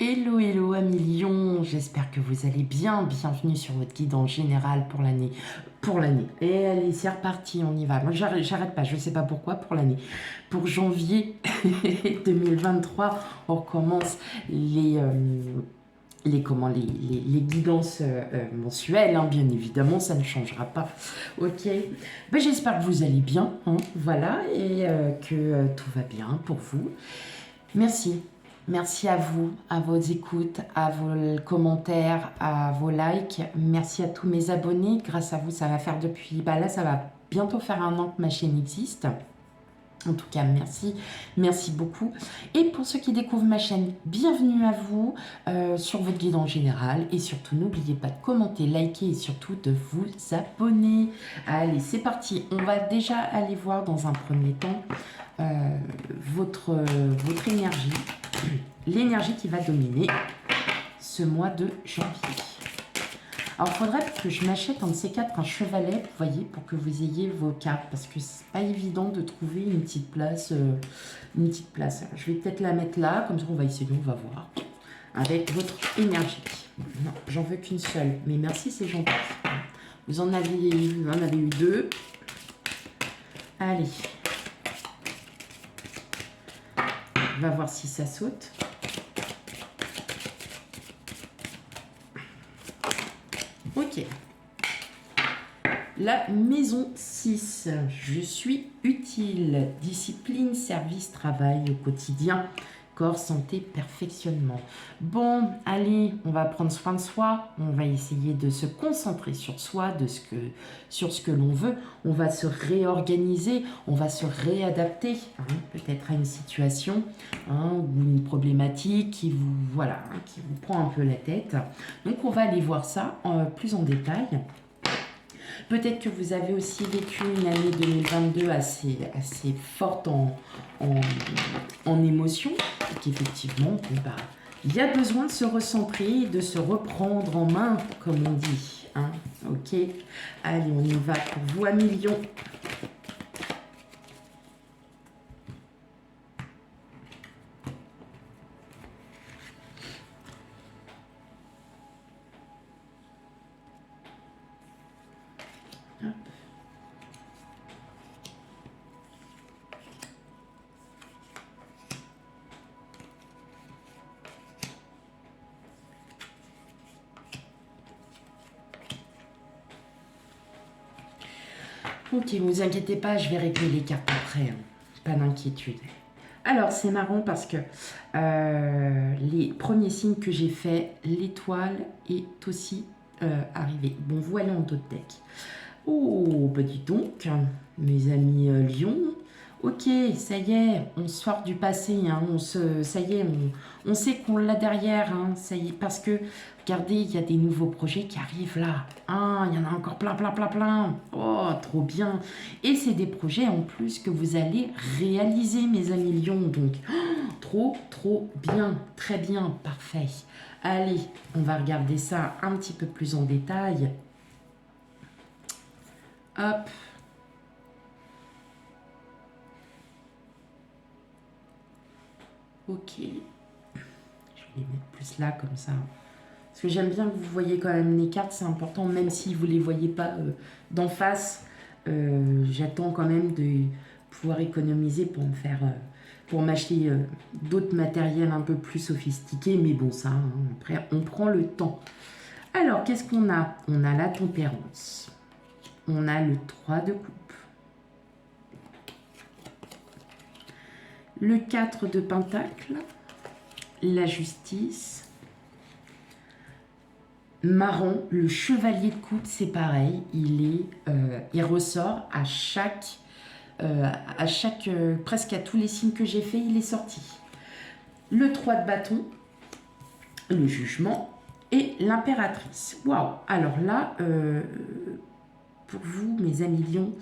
Hello, hello, amis Lion, j'espère que vous allez bien. Bienvenue sur votre guide en général pour l'année. Pour l'année. Et allez, c'est reparti, on y va. Moi, j'arrête pas, je sais pas pourquoi, pour l'année. Pour janvier 2023, on recommence les guidances mensuelles, hein, bien évidemment, ça ne changera pas. Ok. Ben, j'espère que vous allez bien, hein, voilà, et que tout va bien pour vous. Merci. Merci à vous, à vos écoutes, à vos commentaires, à vos likes. Merci à tous mes abonnés. Grâce à vous, ça va faire depuis... Bah là, ça va bientôt faire un an que ma chaîne existe. En tout cas, merci. Merci beaucoup. Et pour ceux qui découvrent ma chaîne, bienvenue à vous sur votre guide en général. Et surtout, n'oubliez pas de commenter, liker et surtout de vous abonner. Allez, c'est parti. On va déjà aller voir dans un premier temps votre énergie, l'énergie qui va dominer ce mois de janvier. Alors, il faudrait que je m'achète un de ces quatre, un chevalet, vous voyez, pour que vous ayez vos cartes, parce que c'est pas évident de trouver une petite place. Alors, je vais peut-être la mettre là, comme ça on va essayer, on va voir, avec votre énergie. Non, j'en veux qu'une seule, mais merci, c'est gentil. Vous en avez eu deux. Allez. On va voir si ça saute. Ok. La maison 6. Je suis utile. Discipline, service, travail au quotidien. Corps, santé, perfectionnement. Bon, allez, on va prendre soin de soi. On va essayer de se concentrer sur soi, sur ce que l'on veut. On va se réorganiser, on va se réadapter, hein, peut-être à une situation ou une problématique qui vous, voilà, qui vous prend un peu la tête. Donc, on va aller voir ça plus en détail. Peut-être que vous avez aussi vécu une année 2022 assez forte en émotions, et qu'effectivement, bah, il y a besoin de se recentrer, de se reprendre en main, comme on dit. Hein. Ok, allez, on y va pour vous à millions. Ok, ne vous inquiétez pas, je vais régler les cartes après. Hein. Pas d'inquiétude. Alors, c'est marrant parce que les premiers signes que j'ai faits, l'étoile est aussi arrivée. Bon, vous allez en d'autres decks. Oh, bah dis donc, mes amis Lion. Ok, ça y est, on sort du passé, hein, ça y est, on sait qu'on l'a derrière, hein, ça y est, parce que, regardez, il y a des nouveaux projets qui arrivent là, hein, il y en a encore plein, plein, plein, plein, oh, trop bien, et c'est des projets en plus que vous allez réaliser, mes amis Lion, donc, trop, trop bien, très bien, parfait. Allez, on va regarder ça un petit peu plus en détail. Hop. Ok. Je vais les mettre plus là, comme ça. Parce que j'aime bien que vous voyez quand même les cartes, c'est important, même si vous ne les voyez pas d'en face. J'attends quand même de pouvoir économiser pour me faire... pour m'acheter d'autres matériels un peu plus sophistiqués. Mais bon, ça, hein, après, on prend le temps. Alors, qu'est-ce qu'on a? On a la tempérance. On a le 3 de coupe. Le 4 de pentacle. La justice. Marron, le chevalier de coupe, c'est pareil. Il ressort presque à tous les signes que j'ai fait, il est sorti. Le 3 de bâton, le jugement et l'impératrice. Waouh! Alors là, pour vous, mes amis Lions,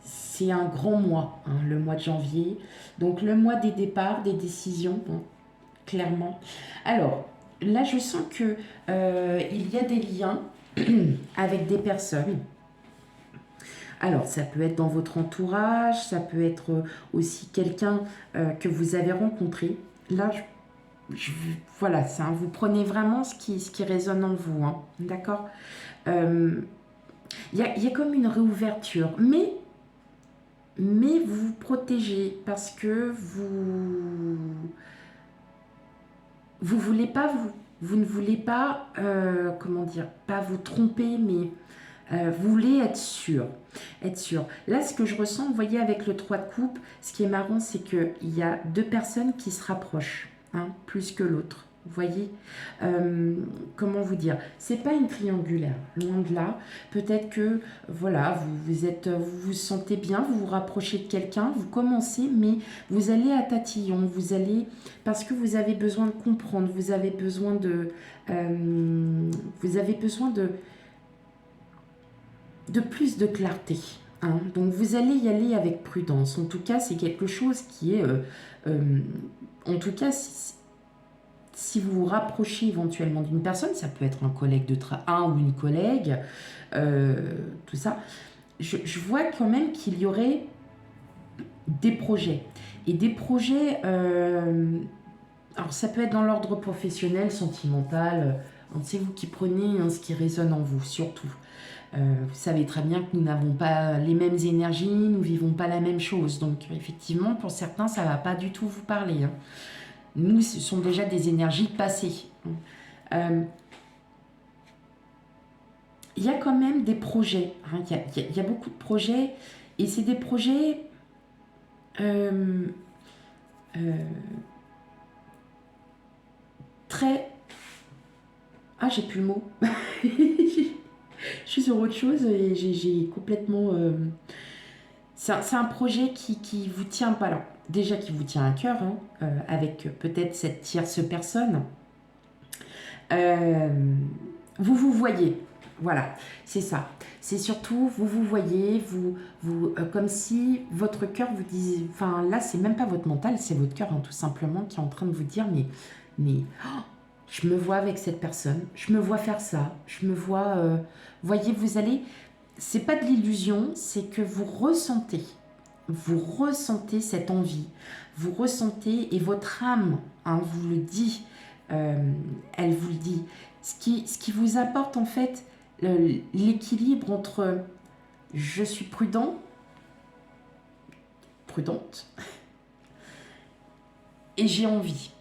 c'est un grand mois, hein, le mois de janvier. Donc le mois des départs, des décisions, hein, clairement. Alors, là, je sens que il y a des liens avec des personnes. Alors, ça peut être dans votre entourage, ça peut être aussi quelqu'un que vous avez rencontré. là, voilà, ça, vous prenez vraiment ce qui résonne en vous, hein, d'accord. Il y a comme une réouverture, mais vous vous protégez parce que vous voulez pas vous ne voulez pas comment dire, pas vous tromper, mais vous voulez être sûr. Être sûr. Là, ce que je ressens, vous voyez, avec le 3 de coupe, ce qui est marrant, c'est qu'il y a deux personnes qui se rapprochent, hein, plus que l'autre. Vous voyez, comment vous dire, c'est pas une triangulaire, loin de là. Peut-être que voilà, vous vous sentez bien, vous vous rapprochez de quelqu'un, vous commencez, mais vous allez à tatillon, vous allez parce que vous avez besoin de comprendre, vous avez besoin de plus de clarté, hein. Donc vous allez y aller avec prudence. En tout cas, c'est quelque chose qui est en tout cas, si vous vous rapprochez éventuellement d'une personne, ça peut être un collègue de travail ou une collègue, tout ça, je vois quand même qu'il y aurait des projets. Et des projets, alors ça peut être dans l'ordre professionnel, sentimental, c'est vous qui prenez, hein, ce qui résonne en vous, surtout. Vous savez très bien que nous n'avons pas les mêmes énergies, nous vivons pas la même chose. Donc effectivement, pour certains, ça va pas du tout vous parler, hein. Nous, ce sont déjà des énergies passées. Il y a quand même des projets, hein. Il y a beaucoup de projets, et c'est des projets très... Ah, j'ai plus le mot. Je suis sur autre chose et j'ai complètement... C'est un projet qui vous tient pas là. Déjà qui vous tient à cœur, hein, avec peut-être cette tierce personne. Vous voyez. Voilà, c'est ça. C'est surtout, vous voyez, comme si votre cœur vous disait... Enfin, là, c'est même pas votre mental, c'est votre cœur, hein, tout simplement, qui est en train de vous dire, mais je me vois avec cette personne, je me vois faire ça, je me vois... voyez, vous allez... C'est pas de l'illusion, c'est que vous ressentez cette envie, vous ressentez, et votre âme, hein, vous le dit, elle vous le dit, ce qui vous apporte en fait l'équilibre entre je suis prudente, et j'ai envie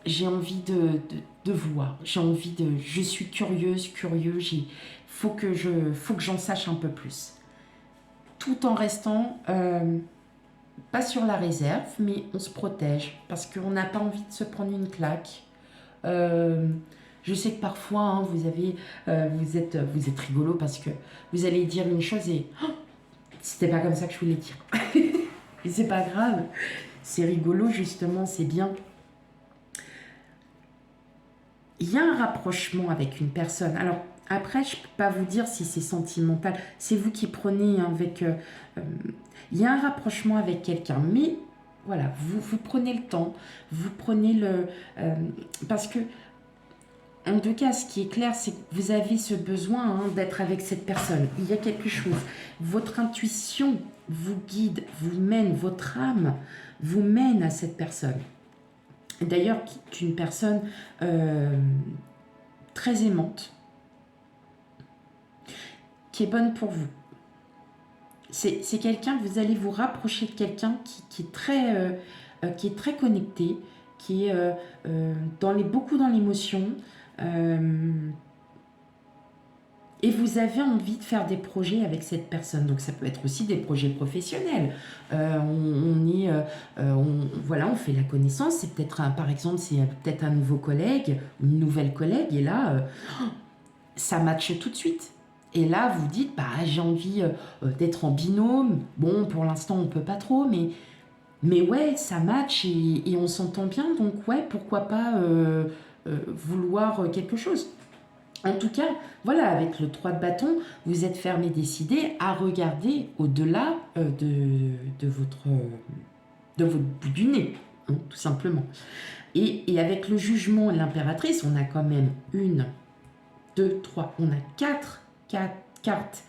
de voir, j'ai envie de, je suis curieux, faut que j'en sache un peu plus, tout en restant pas sur la réserve, mais on se protège parce qu'on n'a pas envie de se prendre une claque. Je sais que parfois, hein, vous êtes rigolo parce que vous allez dire une chose et c'était pas comme ça que je voulais dire. Et c'est pas grave, c'est rigolo justement, c'est bien. Il y a un rapprochement avec une personne. Alors après, je peux pas vous dire si c'est sentimental. C'est vous qui prenez, hein, avec. Il y a un rapprochement avec quelqu'un, mais voilà, vous prenez le temps, vous prenez parce que en tout cas, ce qui est clair, c'est que vous avez ce besoin, hein, d'être avec cette personne. Il y a quelque chose. Votre intuition vous guide, vous mène, votre âme vous mène à cette personne. D'ailleurs, qui est une personne très aimante, qui est bonne pour vous. C'est quelqu'un, vous allez vous rapprocher de quelqu'un qui est très connecté, qui est beaucoup dans l'émotion. Et vous avez envie de faire des projets avec cette personne. Donc ça peut être aussi des projets professionnels. Voilà, on fait la connaissance. C'est peut-être par exemple, c'est peut-être un nouveau collègue, une nouvelle collègue, et là, ça matche tout de suite. Et là, vous dites, bah, j'ai envie d'être en binôme. Bon, pour l'instant, on peut pas trop, mais ouais, ça match et on s'entend bien. Donc ouais, pourquoi pas vouloir quelque chose. En tout cas, voilà, avec le 3 de bâton, vous êtes fermé, décidé à regarder au-delà de votre bout du nez, hein, tout simplement. Et avec le jugement et l'impératrice, on a quand même 1, 2, 3, on a 4 cartes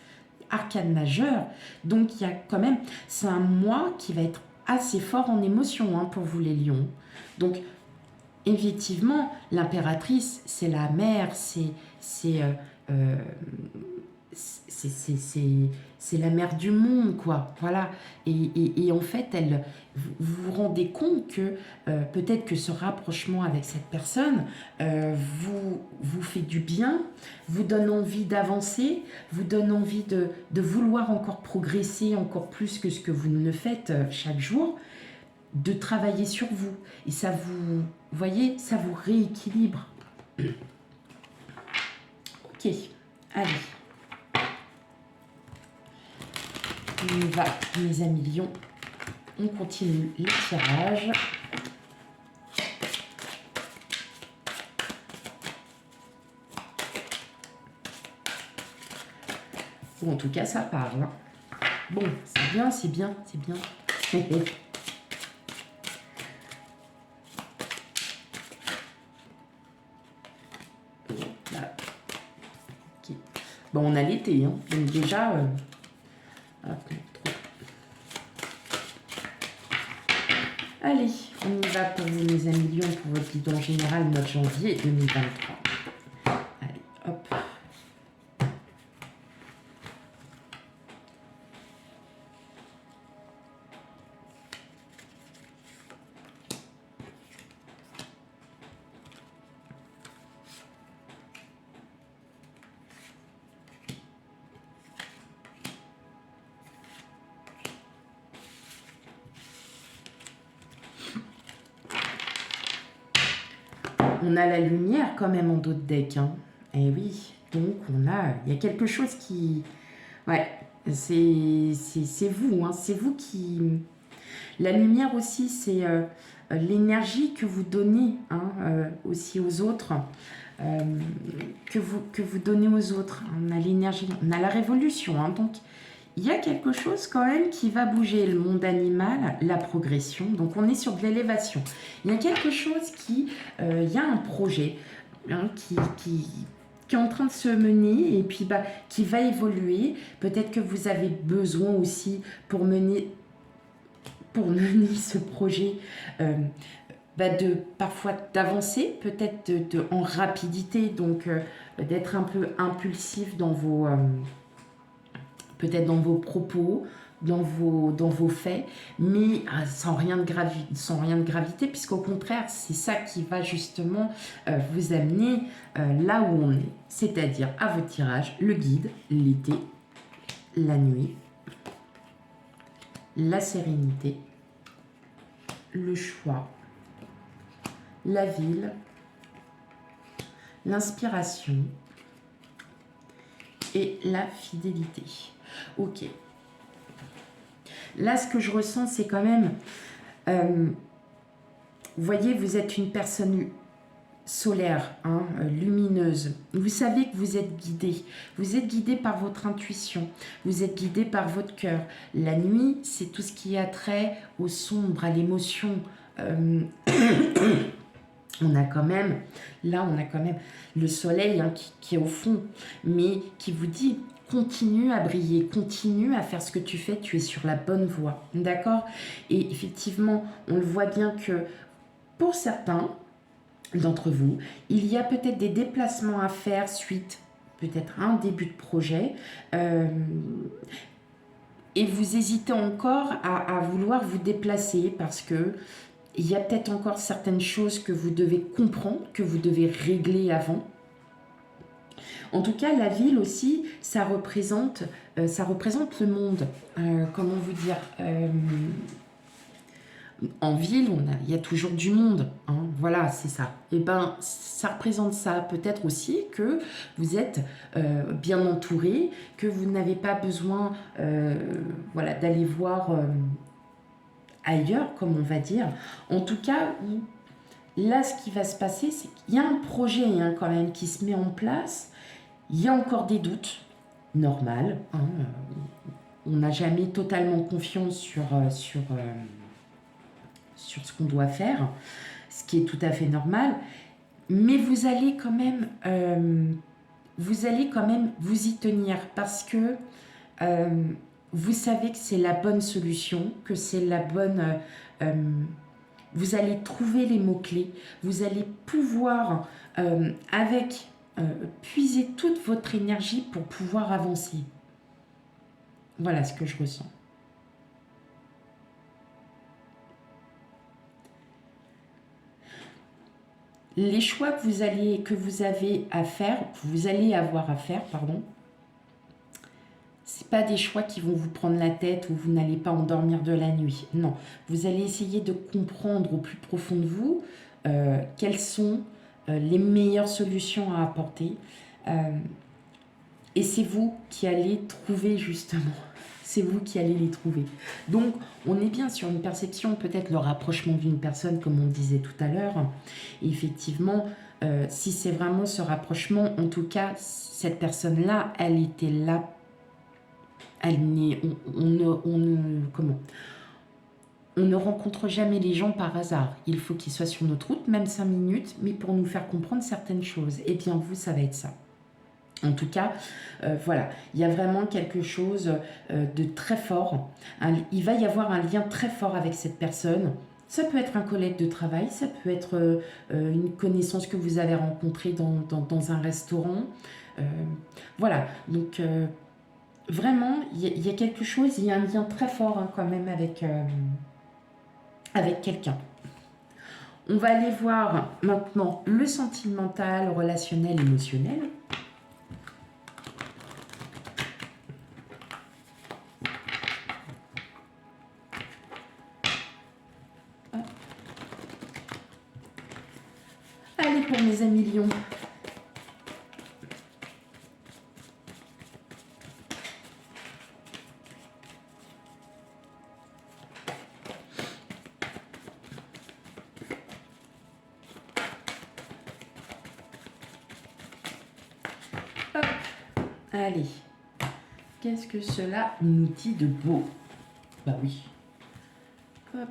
arcane majeure. Donc il y a quand même, c'est un mois qui va être assez fort en émotion hein, pour vous les lions. Donc, effectivement, l'impératrice, c'est la mère, c'est la mère du monde, quoi. Voilà. Et en fait, vous vous rendez compte que peut-être que ce rapprochement avec cette personne vous fait du bien, vous donne envie d'avancer, vous donne envie de vouloir encore progresser, encore plus que ce que vous ne faites chaque jour, de travailler sur vous. Et ça vous voyez, ça vous rééquilibre. Ok, allez. On y va, mes amis lions. On continue les tirages. Bon, en tout cas, ça parle. Hein. Bon, c'est bien, c'est bien, c'est bien. Là. Okay. Bon, on a l'été, hein. Donc déjà... Allez, on y va pour vous, mes amis lions, pour votre guide en général, mois de janvier 2023. Allez, hop. On a la lumière quand même en dos de deck. Hein. Et oui, donc il y a quelque chose qui... Ouais, c'est vous, hein, c'est vous qui... La lumière aussi, c'est l'énergie que vous donnez hein, aussi aux autres, que vous donnez aux autres. On a l'énergie, on a la révolution, hein, donc il y a quelque chose quand même qui va bouger, le monde animal, la progression, donc on est sur de l'élévation. Il y a quelque chose qui, il y a un projet hein, qui est en train de se mener et puis qui va évoluer. Peut-être que vous avez besoin aussi pour mener ce projet parfois d'avancer, peut-être en rapidité, donc d'être un peu impulsif dans vos... peut-être dans vos propos, dans vos faits, mais sans rien de gravité, puisqu'au contraire, c'est ça qui va justement vous amener là où on est, c'est-à-dire à votre tirage, le guide, l'été, la nuit, la sérénité, le choix, la ville, l'inspiration et la fidélité. Ok. Là, ce que je ressens, c'est quand même... vous voyez, vous êtes une personne solaire, hein, lumineuse. Vous savez que vous êtes guidé. Vous êtes guidé par votre intuition. Vous êtes guidé par votre cœur. La nuit, c'est tout ce qui a trait au sombre, à l'émotion. On a quand même le soleil hein, qui est au fond, mais qui vous dit... Continue à briller, continue à faire ce que tu fais, tu es sur la bonne voie, d'accord? Et effectivement, on le voit bien que pour certains d'entre vous, il y a peut-être des déplacements à faire suite peut-être à un début de projet et vous hésitez encore à vouloir vous déplacer parce que il y a peut-être encore certaines choses que vous devez comprendre, que vous devez régler avant. En tout cas, la ville aussi, ça représente le monde. Comment vous dire en ville, il y a toujours du monde. Hein, voilà, c'est ça. Et ben, ça représente ça. Peut-être aussi que vous êtes bien entouré, que vous n'avez pas besoin voilà, d'aller voir ailleurs, comme on va dire. En tout cas, là, ce qui va se passer, c'est qu'il y a un projet hein, quand même qui se met en place. Il y a encore des doutes, normal. Hein, on n'a jamais totalement confiance sur ce qu'on doit faire, ce qui est tout à fait normal. Mais vous allez quand même vous y tenir parce que vous savez que c'est la bonne solution, que c'est la bonne... vous allez trouver les mots-clés, vous allez pouvoir, puiser toute votre énergie pour pouvoir avancer. Voilà ce que je ressens. Les choix que vous allez avoir à faire, pardon, c'est pas des choix qui vont vous prendre la tête ou vous n'allez pas endormir de la nuit. Non, vous allez essayer de comprendre au plus profond de vous quelles sont les meilleures solutions à apporter. Et c'est vous qui allez trouver justement. C'est vous qui allez les trouver. Donc, on est bien sur une perception, peut-être le rapprochement d'une personne, comme on disait tout à l'heure. Effectivement, si c'est vraiment ce rapprochement, en tout cas, cette personne-là, elle était là. On ne rencontre jamais les gens par hasard. Il faut qu'ils soient sur notre route, même 5 minutes, mais pour nous faire comprendre certaines choses. Eh bien, vous, ça va être ça. En tout cas, voilà, il y a vraiment quelque chose de très fort. Il va y avoir un lien très fort avec cette personne. Ça peut être un collègue de travail, ça peut être une connaissance que vous avez rencontrée dans un restaurant. Voilà, donc vraiment, il y a quelque chose, il y a un lien très fort hein, quand même avec quelqu'un. On va aller voir maintenant le sentimental, relationnel, émotionnel. Allez pour mes amis lions. Hop. Allez. Qu'est-ce que cela nous dit de beau? Bah oui. Hop.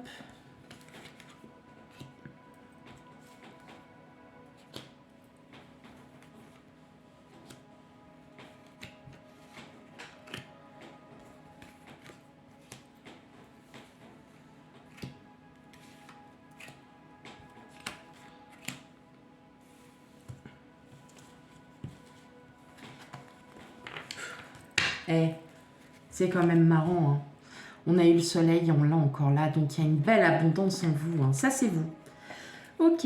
Eh, c'est quand même marrant. Hein. On a eu le soleil, on l'a encore là, donc il y a une belle abondance en vous. Hein. Ça, c'est vous. Ok.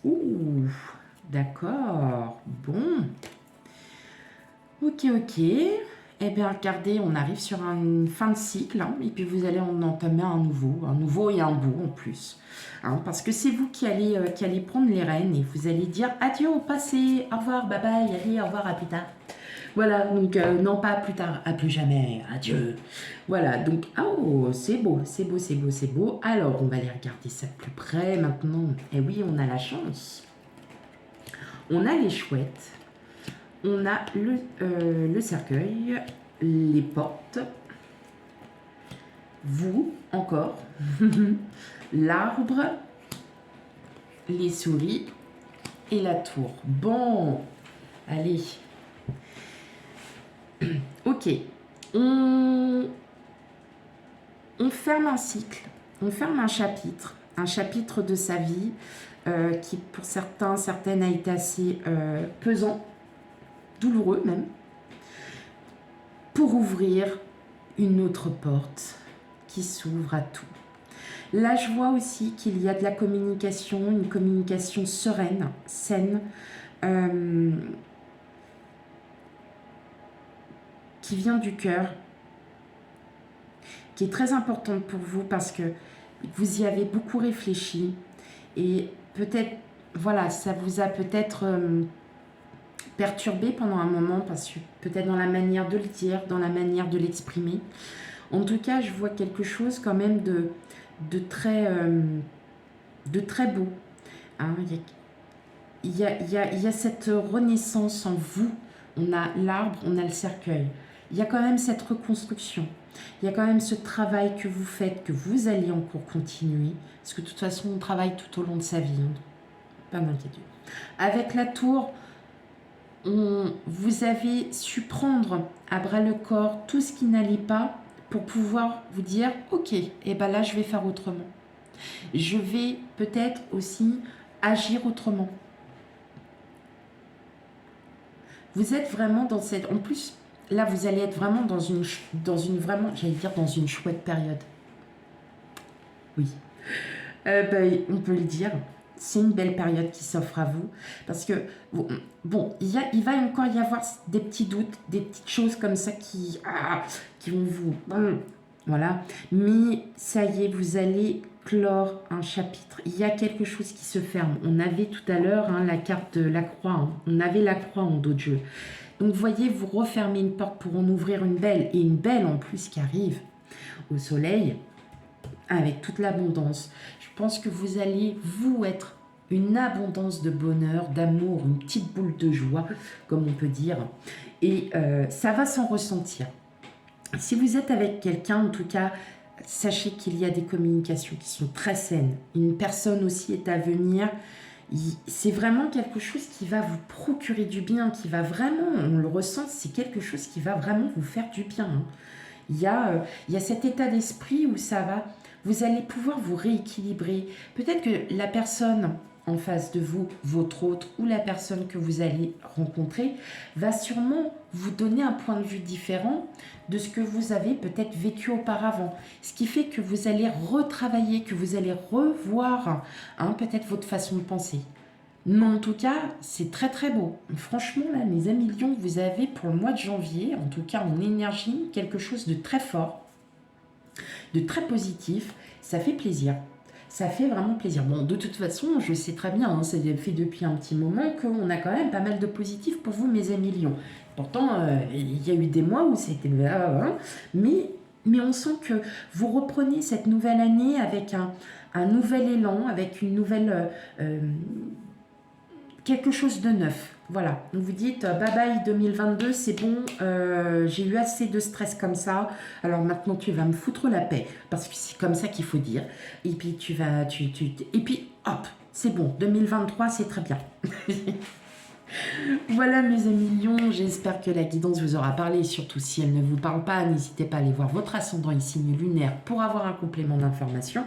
Ouh, d'accord. Bon. Ok, ok. Eh bien, regardez, on arrive sur une fin de cycle, hein, et puis vous allez en entamer un nouveau et un beau en plus. Hein, parce que c'est vous qui allez prendre les rênes et vous allez dire adieu au passé, au revoir, bye bye, allez, au revoir, à plus tard. Voilà, donc non pas plus tard, à plus jamais, adieu. Voilà, donc, oh, c'est beau, c'est beau, c'est beau, c'est beau. Alors, on va aller regarder ça de plus près maintenant. Et oui, on a la chance. On a les chouettes. On a le cercueil, les portes, vous, encore, l'arbre, les souris et la tour. Bon, allez. Ok, on ferme un cycle, on ferme un chapitre de sa vie qui pour certaines a été assez pesant, douloureux même, pour ouvrir une autre porte qui s'ouvre à tout. Là, je vois aussi qu'il y a de la communication, une communication sereine, saine, qui vient du cœur, qui est très importante pour vous parce que vous y avez beaucoup réfléchi et peut-être, voilà, ça vous a peut-être perturbé pendant un moment parce que peut-être dans la manière de le dire, dans la manière de l'exprimer. En tout cas, je vois quelque chose quand même de très beau. Hein. Il y a cette renaissance en vous. On a l'arbre, on a le cercueil. Il y a quand même cette reconstruction. Il y a quand même ce travail que vous faites, que vous allez encore continuer. Parce que de toute façon, on travaille tout au long de sa vie. Hein. Pas d'inquiétude. Avec la tour, vous avez su prendre à bras le corps tout ce qui n'allait pas pour pouvoir vous dire, ok, et ben là, je vais faire autrement. Je vais peut-être aussi agir autrement. Vous êtes vraiment dans cette... En plus, là, vous allez être vraiment dans une vraiment, j'allais dire, dans une chouette période. Oui. On peut le dire. C'est une belle période qui s'offre à vous. Parce que, bon, il va encore y avoir des petits doutes, des petites choses comme ça qui vont vous... Voilà. Mais ça y est, vous allez clore un chapitre. Il y a quelque chose qui se ferme. On avait tout à l'heure la carte de la croix. On avait la croix en dos de jeu. Donc, voyez, vous refermez une porte pour en ouvrir une belle. Et une belle en plus qui arrive au soleil avec toute l'abondance. Je pense que vous allez, vous, être une abondance de bonheur, d'amour, une petite boule de joie, comme on peut dire. Et ça va s'en ressentir. Si vous êtes avec quelqu'un, en tout cas, sachez qu'il y a des communications qui sont très saines. Une personne aussi est à venir. C'est vraiment quelque chose qui va vous procurer du bien, qui va vraiment, on le ressent, c'est quelque chose qui va vraiment vous faire du bien. Il y a cet état d'esprit où ça va, vous allez pouvoir vous rééquilibrer. Peut-être que la personne en face de vous, votre autre ou la personne que vous allez rencontrer, va sûrement vous donner un point de vue différent de ce que vous avez peut-être vécu auparavant. Ce qui fait que vous allez retravailler, que vous allez revoir peut-être votre façon de penser. Mais en tout cas, c'est très très beau. Franchement, là, mes amis Lions, vous avez pour le mois de janvier, en tout cas en énergie, quelque chose de très fort, de très positif. Ça fait plaisir. Ça fait vraiment plaisir. Bon, de toute façon, je sais très bien, ça fait depuis un petit moment qu'on a quand même pas mal de positifs pour vous, mes amis Lions. Pourtant, il y a eu des mois où c'était... mais on sent que vous reprenez cette nouvelle année avec un nouvel élan, avec une nouvelle... quelque chose de neuf. Voilà, vous dites bye bye 2022, c'est bon, j'ai eu assez de stress comme ça, alors maintenant tu vas me foutre la paix, parce que c'est comme ça qu'il faut dire. Et puis et puis hop, c'est bon, 2023 c'est très bien. Voilà mes amis Lions, j'espère que la guidance vous aura parlé, surtout si elle ne vous parle pas, n'hésitez pas à aller voir votre ascendant et signe lunaire pour avoir un complément d'information.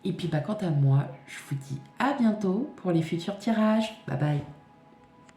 Et puis quant à moi, je vous dis à bientôt pour les futurs tirages. Bye bye.